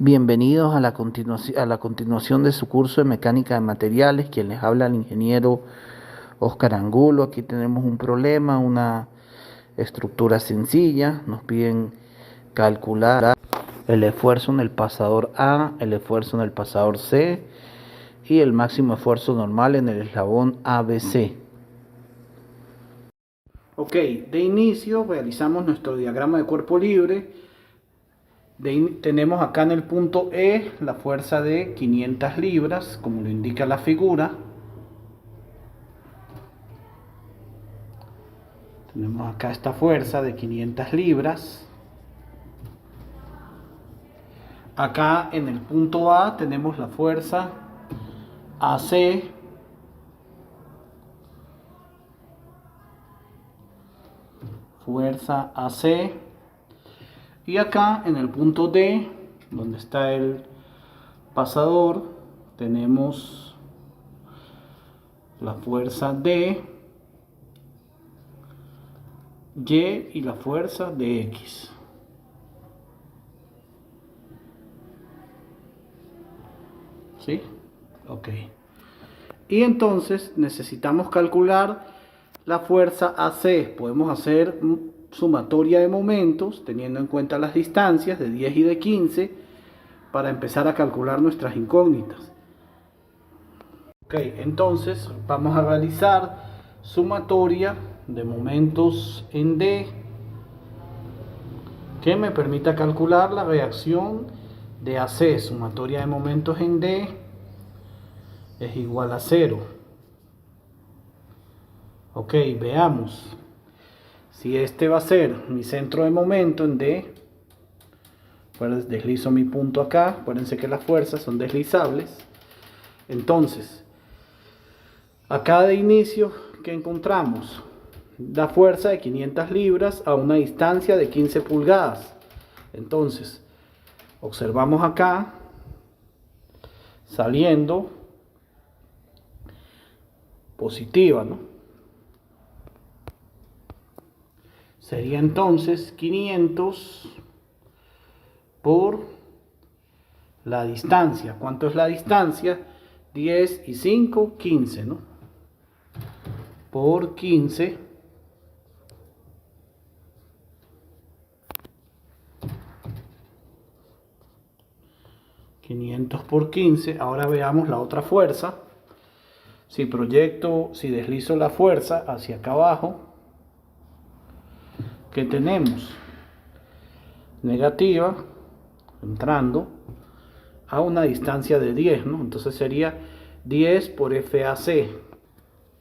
Bienvenidos a la continuación de su curso de mecánica de materiales. Quien les habla, el ingeniero Oscar Angulo. Aquí tenemos un problema, una estructura sencilla. Nos piden calcular el esfuerzo en el pasador A, el esfuerzo en el pasador C y el máximo esfuerzo normal en el eslabón ABC. Ok, de inicio realizamos nuestro diagrama de cuerpo libre. Tenemos acá en el punto E la fuerza de 500 libras, como lo indica la figura. Tenemos acá esta fuerza de 500 libras. Acá en el punto A tenemos la fuerza AC. Fuerza AC. Y acá en el punto D, donde está el pasador, tenemos la fuerza D, Y y la fuerza de X. ¿Sí? Ok. Y entonces necesitamos calcular la fuerza AC. Podemos hacer sumatoria de momentos teniendo en cuenta las distancias de 10 y de 15 para empezar a calcular nuestras incógnitas. Ok, entonces vamos a realizar sumatoria de momentos en D que me permita calcular la reacción de AC. Sumatoria de momentos en D es igual a 0. Ok, veamos. Si este va a ser mi centro de momento en D, pues deslizo mi punto acá. Acuérdense que las fuerzas son deslizables. Entonces, acá de inicio, ¿qué encontramos? La fuerza de 500 libras a una distancia de 15 pulgadas. Entonces, observamos acá, saliendo positiva, ¿no? Sería entonces 500 por la distancia. ¿Cuánto es la distancia? 10 y 5, 15, ¿no? Por 15. $500 por 15. Ahora veamos la otra fuerza. Si deslizo la fuerza hacia acá abajo, ¿qué tenemos? Negativa, entrando a una distancia de 10, ¿no? Entonces sería 10 por FAC.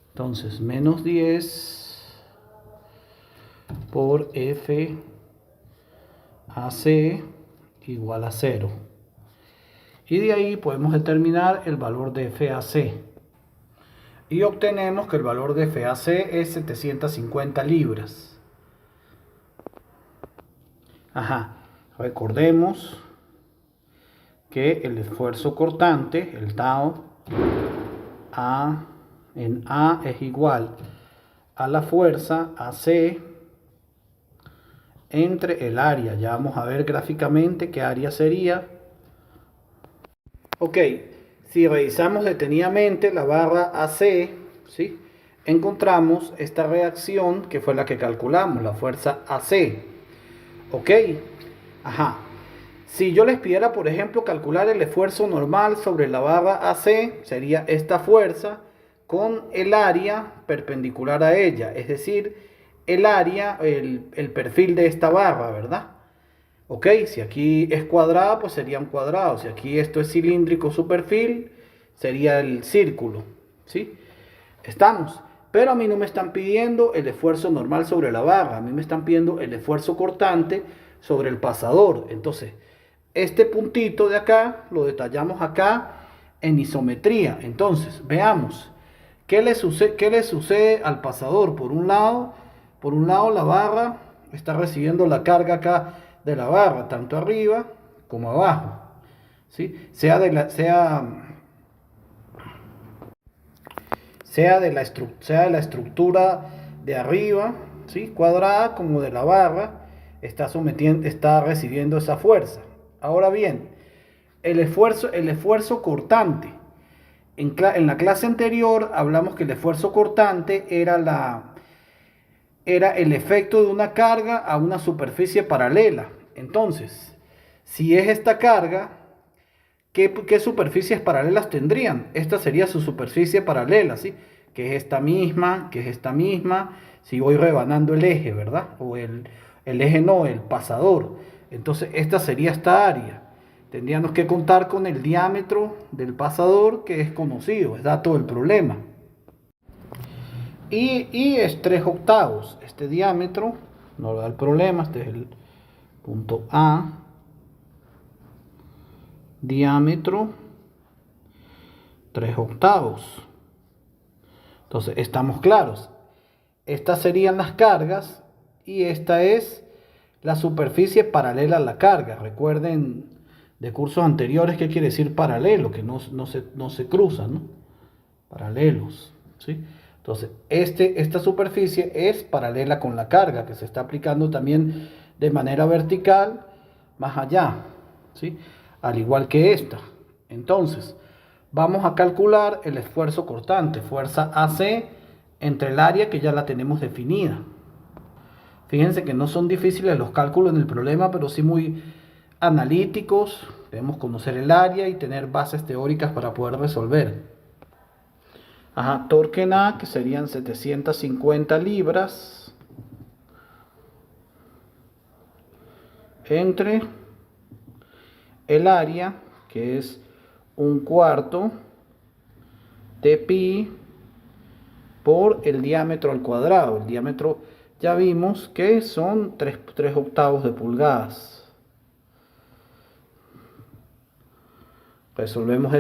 Entonces, menos 10 por FAC igual a 0. Y de ahí podemos determinar el valor de FAC. Y obtenemos que el valor de FAC es 750 libras. Recordemos que el esfuerzo cortante, el tau, en A es igual a la fuerza AC entre el área. Ya vamos a ver gráficamente qué área sería. Ok, si revisamos detenidamente la barra AC, ¿sí?, encontramos esta reacción que fue la que calculamos, la fuerza AC. Ok, si yo les pidiera, por ejemplo, calcular el esfuerzo normal sobre la barra AC, sería esta fuerza con el área perpendicular a ella, es decir, el área, el perfil de esta barra, ¿verdad? Ok, si aquí es cuadrada, pues sería un cuadrado. Si aquí esto es cilíndrico, su perfil sería el círculo, ¿sí? Estamos. Pero a mí no me están pidiendo el esfuerzo normal sobre la barra, a mí me están pidiendo el esfuerzo cortante sobre el pasador. Entonces, este puntito de acá lo detallamos acá en isometría. Entonces, veamos qué le sucede al pasador. Por un lado la barra está recibiendo la carga acá de la barra, tanto arriba como abajo, ¿sí? Sea de la estructura de arriba, ¿sí?, cuadrada, como de la barra, está recibiendo esa fuerza. Ahora bien, El esfuerzo cortante. En la clase anterior hablamos que el esfuerzo cortante era el efecto de una carga a una superficie paralela. Entonces, si es esta carga, ¿qué superficies paralelas tendrían? Esta sería su superficie paralela, ¿sí? Que es esta misma, que es esta misma. Si voy rebanando el eje, ¿verdad? El eje no, el pasador. Entonces, esta sería esta área. Tendríamos que contar con el diámetro del pasador, que es conocido, es dato del problema. Y es 3/8. Este diámetro no da el problema, este es el punto A. Diámetro 3/8. Entonces estamos claros. Estas serían las cargas y esta es la superficie paralela a la carga. Recuerden de cursos anteriores qué quiere decir paralelo, que no se cruzan, ¿no? Paralelos, ¿sí? Entonces, esta superficie es paralela con la carga que se está aplicando también de manera vertical más allá, ¿sí? Al igual que esta. Entonces, vamos a calcular el esfuerzo cortante, fuerza AC entre el área que ya la tenemos definida. Fíjense que no son difíciles los cálculos en el problema, pero sí muy analíticos. Debemos conocer el área y tener bases teóricas para poder resolver. Torque en A, que serían 750 libras entre el área, que es 1/4 de pi por el diámetro al cuadrado. El diámetro ya vimos que son 3/8 de pulgadas. Resolvemos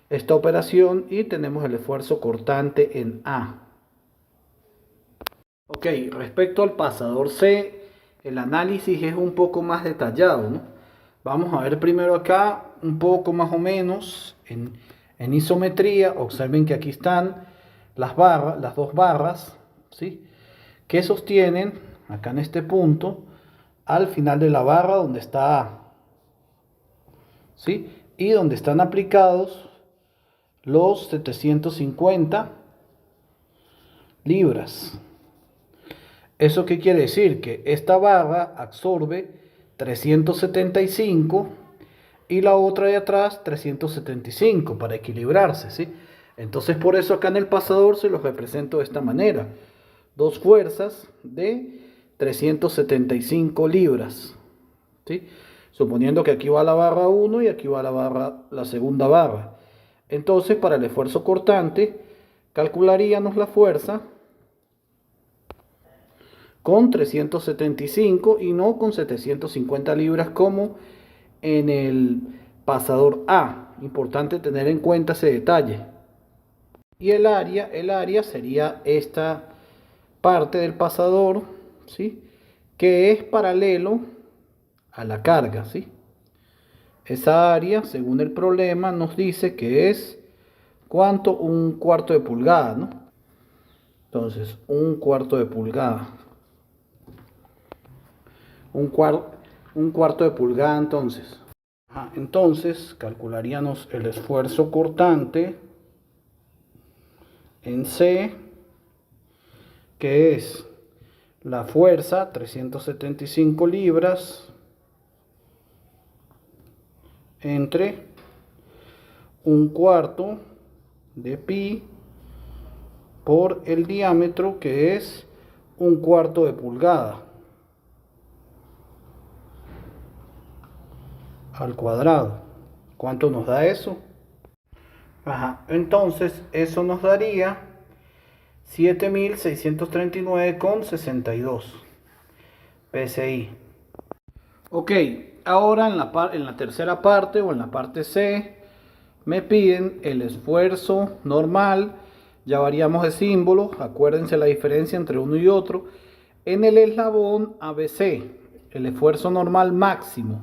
esta operación y tenemos el esfuerzo cortante en A. Ok, respecto al pasador C, el análisis es un poco más detallado, ¿no? Vamos a ver primero acá un poco más o menos en isometría. Observen que aquí están las dos barras, ¿sí? Que sostienen acá en este punto al final de la barra donde está A, ¿sí? Y donde están aplicados los 750 libras. ¿Eso qué quiere decir? Que esta barra absorbe 375 y la otra de atrás 375 para equilibrarse, ¿sí? Entonces por eso acá en el pasador se los represento de esta manera. Dos fuerzas de 375 libras, ¿sí? Suponiendo que aquí va la barra 1 y aquí va la segunda barra. Entonces, para el esfuerzo cortante, calcularíamos la fuerza con 375 y no con 750 libras como en el pasador A. Importante tener en cuenta ese detalle. Y el área sería esta parte del pasador, ¿sí? Que es paralelo a la carga, ¿sí? Esa área, según el problema, nos dice que es ¿cuánto? 1/4 de pulgada, ¿no? Entonces, 1/4 de pulgada. Un cuarto de pulgada, entonces. Entonces, calcularíamos el esfuerzo cortante en C, que es la fuerza, 375 libras, entre 1/4 de pi por el diámetro, que es 1/4 de pulgada al cuadrado. ¿Cuánto nos da eso? Entonces eso nos daría 7639,62 PSI. Ok, ahora en la tercera parte o en la parte C me piden el esfuerzo normal. Ya variamos de símbolo, acuérdense la diferencia entre uno y otro. En el eslabón ABC, el esfuerzo normal máximo.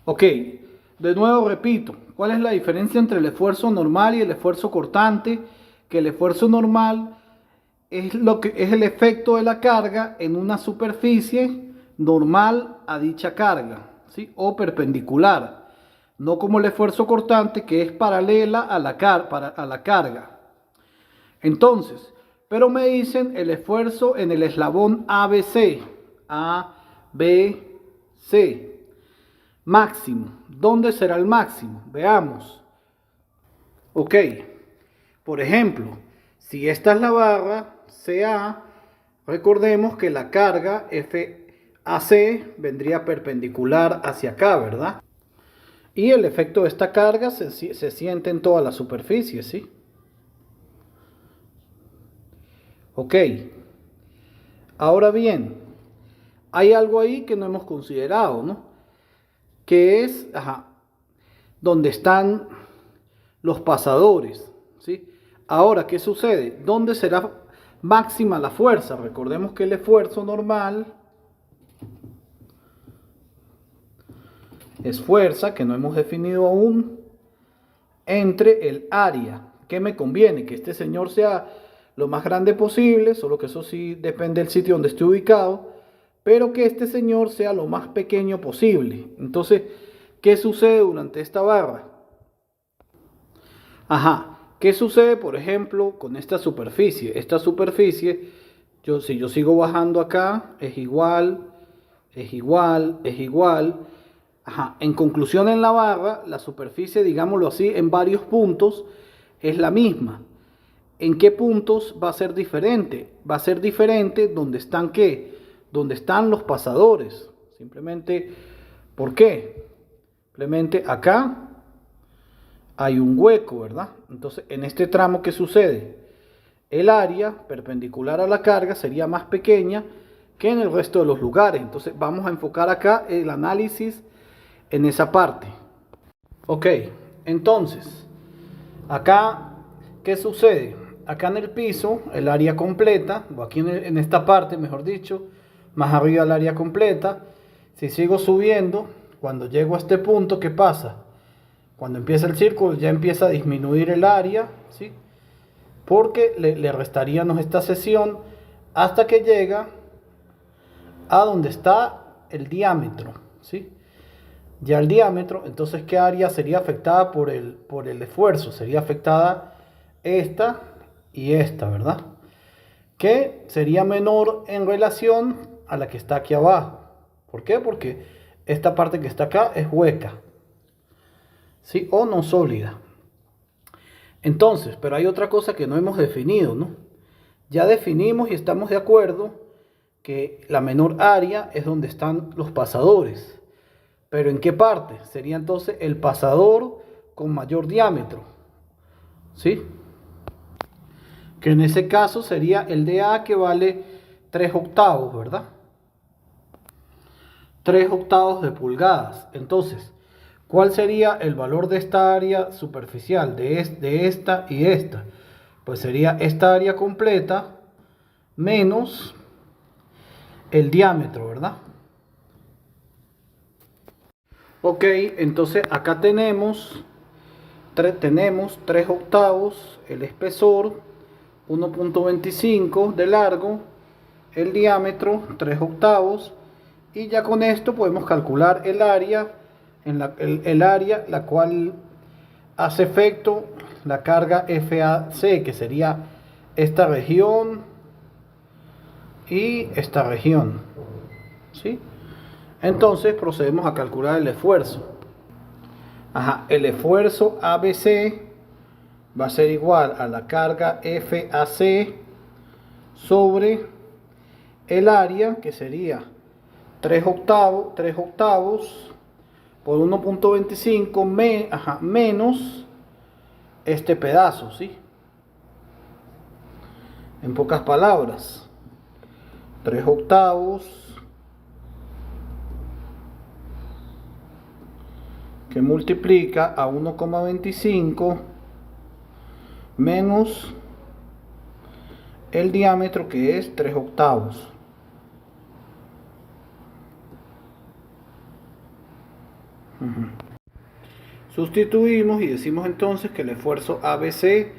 Ok, de nuevo repito, ¿cuál es la diferencia entre el esfuerzo normal y el esfuerzo cortante? Que el esfuerzo normal es el efecto de la carga en una superficie normal a dicha carga, ¿sí? O perpendicular. no como el esfuerzo cortante que es paralela a la carga. Entonces, pero me dicen el esfuerzo en el eslabón ABC, A, B, C, máximo. ¿Dónde será el máximo? Veamos. Ok, por ejemplo, si esta es la barra CA, recordemos que la carga FAC vendría perpendicular hacia acá, ¿verdad? Y el efecto de esta carga se siente en toda la superficie, ¿sí? Ok. Ahora bien, hay algo ahí que no hemos considerado, ¿no? Que es, donde están los pasadores, ¿sí? Ahora, ¿qué sucede? ¿Dónde será máxima la fuerza? Recordemos que el esfuerzo normal es fuerza, que no hemos definido aún, entre el área. ¿Qué me conviene? Que este señor sea lo más grande posible, solo que eso sí depende del sitio donde esté ubicado, pero que este señor sea lo más pequeño posible. Entonces, ¿qué sucede durante esta barra? ¿Qué sucede, por ejemplo, con esta superficie? Esta superficie, si yo sigo bajando acá, es igual, es igual, es igual. En conclusión, en la barra, la superficie, digámoslo así, en varios puntos, es la misma. ¿En qué puntos va a ser diferente? Va a ser diferente donde están ¿qué? Donde están los pasadores. Simplemente, ¿por qué? Simplemente acá hay un hueco, ¿verdad? Entonces, en este tramo, ¿qué sucede? El área perpendicular a la carga sería más pequeña que en el resto de los lugares. Entonces, vamos a enfocar acá el análisis en esa parte. Ok, entonces, acá, ¿qué sucede? Acá en el piso, el área completa, o aquí en esta parte, mejor dicho, más arriba el área completa. Si sigo subiendo, cuando llego a este punto, ¿qué pasa? Cuando empieza el círculo, ya empieza a disminuir el área, ¿sí? Porque le restaríamos esta sección hasta que llega a donde está el diámetro, ¿sí? Ya el diámetro, entonces, ¿qué área sería afectada por el esfuerzo? Sería afectada esta y esta, ¿verdad? Que sería menor en relación a la que está aquí abajo. ¿Por qué? Porque esta parte que está acá es hueca, ¿sí? O no sólida. Entonces, pero hay otra cosa que no hemos definido, ¿no? Ya definimos y estamos de acuerdo que la menor área es donde están los pasadores. ¿Pero en qué parte? Sería entonces el pasador con mayor diámetro, ¿sí? Que en ese caso sería el de A, que vale 3/8, ¿verdad? 3/8 de pulgadas. Entonces, ¿cuál sería el valor de esta área superficial, de esta y esta? Pues sería esta área completa menos el diámetro, ¿verdad? Ok, entonces acá tenemos 3/8, el espesor 1.25 de largo, el diámetro 3/8, y ya con esto podemos calcular el área, el área la cual hace efecto la carga FAC, que sería esta región y esta región, ¿sí? Entonces procedemos a calcular el esfuerzo. El esfuerzo ABC va a ser igual a la carga FAC sobre el área, que sería 3/8 por 1.25 menos este pedazo, ¿sí? En pocas palabras, 3/8 que multiplica a 1,25 menos el diámetro, que es 3/8. Sustituimos y decimos entonces que el esfuerzo ABC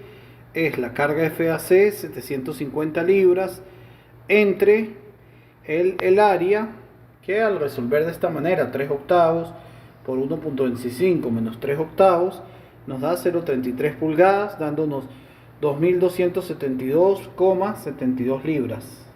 es la carga FAC, 750 libras, entre el área, que al resolver de esta manera, 3/8 por 1.25 menos 3 octavos nos da 0.33 pulgadas, dándonos 2.272,72 libras.